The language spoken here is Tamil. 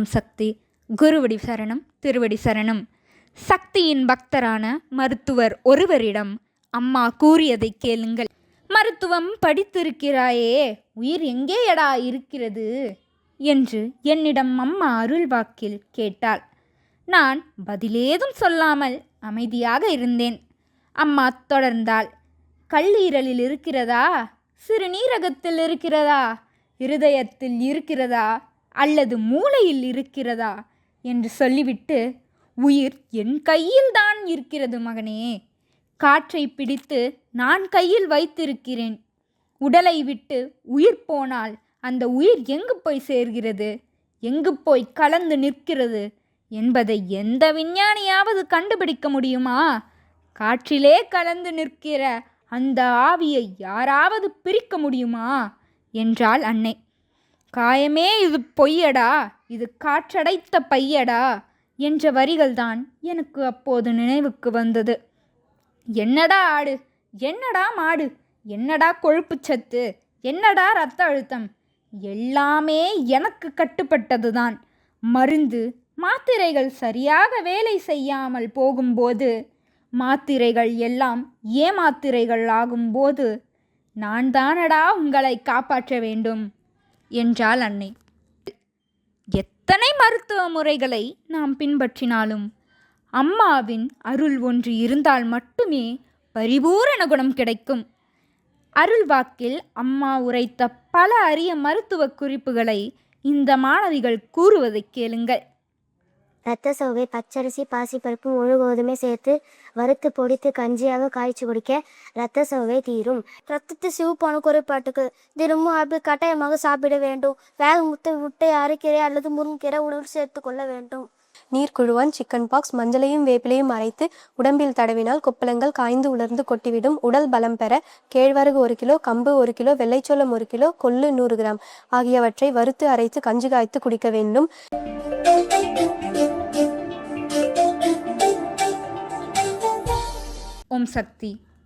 ஓம் சக்தி. குருவடி சரணம், திருவடி சரணம். சக்தியின் பக்தரான மருத்துவர் ஒருவரிடம் அம்மா கூறியதை கேளுங்கள். மருத்துவம் படித்திருக்கிறாயே, உயிர் எங்கேயடா இருக்கிறது என்று என்னிடம் அம்மா அருள்வாக்கில் கேட்டாள். நான் பதிலேதும் சொல்லாமல் அமைதியாக இருந்தேன். அம்மா தொடர்ந்தாள். கல்லீரலில் இருக்கிறதா, சிறுநீரகத்தில் இருக்கிறதா, இருதயத்தில் இருக்கிறதா அல்லது மூளையில் இருக்கிறதா என்று சொல்லிவிட்டு, உயிர் என் கையில்தான் இருக்கிறது மகனே. காற்றை பிடித்து நான் கையில் வைத்திருக்கிறேன். உடலை விட்டு உயிர் போனால் அந்த உயிர் எங்கு போய் சேர்கிறது, எங்கு போய் கலந்து நிற்கிறது என்பதை எந்த விஞ்ஞானியாவது கண்டுபிடிக்க முடியுமா? காற்றிலே கலந்து நிற்கிற அந்த ஆவியை யாராவது பிரிக்க முடியுமா என்றாள் அன்னை. காயமே இது பொய்யடா, இது காற்றடைத்த பையடா என்ற வரிகள்தான் எனக்கு அப்போது நினைவுக்கு வந்தது. என்னடா ஆடு, என்னடா மாடு, என்னடா கொழுப்புச்சத்து, என்னடா இரத்த அழுத்தம், எல்லாமே எனக்கு கட்டுப்பட்டதுதான். மருந்து மாத்திரைகள் சரியாக வேலை செய்யாமல் போகும்போது, மாத்திரைகள் எல்லாம் ஏமாத்திரைகள் ஆகும்போது நான் தானடா உங்களை காப்பாற்ற வேண்டும் என்றாள் அன்னை. எத்தனை மருத்துவ முறைகளை நாம் பின்பற்றினாலும் அம்மாவின் அருள் ஒன்று இருந்தால் மட்டுமே பரிபூரண குணம் கிடைக்கும். அருள்வாக்கில் அம்மா உரைத்த பல அரிய மருத்துவ குறிப்புகளை இந்த மாணவிகள் கூறுவதை கேளுங்கள். இரத்த சோகை பச்சரிசி பாசிப்பருப்பு முழு கோதுமை சேர்த்து வறுத்து பொடித்து கஞ்சியாக காய்ச்சி குடிக்க இரத்த சோகை தீரும். ரத்தத்தை சிவப்பான குறைபாட்டுக்கு தினமும் ஆப்பிள் கட்டாயமாக சாப்பிட வேண்டும். வேக முட்டை அரைக்கீரை அல்லது முருங்கீரை உணவில் சேர்த்து கொள்ள வேண்டும். நீர்க்குழுவான், சிக்கன் பாக்ஸ் மஞ்சளையும் வேப்பிலையும் அரைத்து உடம்பில் தடவினால் கொப்பளங்கள் காய்ந்து உலர்ந்து கொட்டிவிடும். உடல் பலம் பெற கேழ்வரகு 1 கிலோ, கம்பு 1 கிலோ, வெள்ளைச்சோளம் 1 கிலோ, கொள்ளு 100 கிராம் ஆகியவற்றை வறுத்து அரைத்து கஞ்சி காய்த்து குடிக்க வேண்டும். ஓம் சக்தி.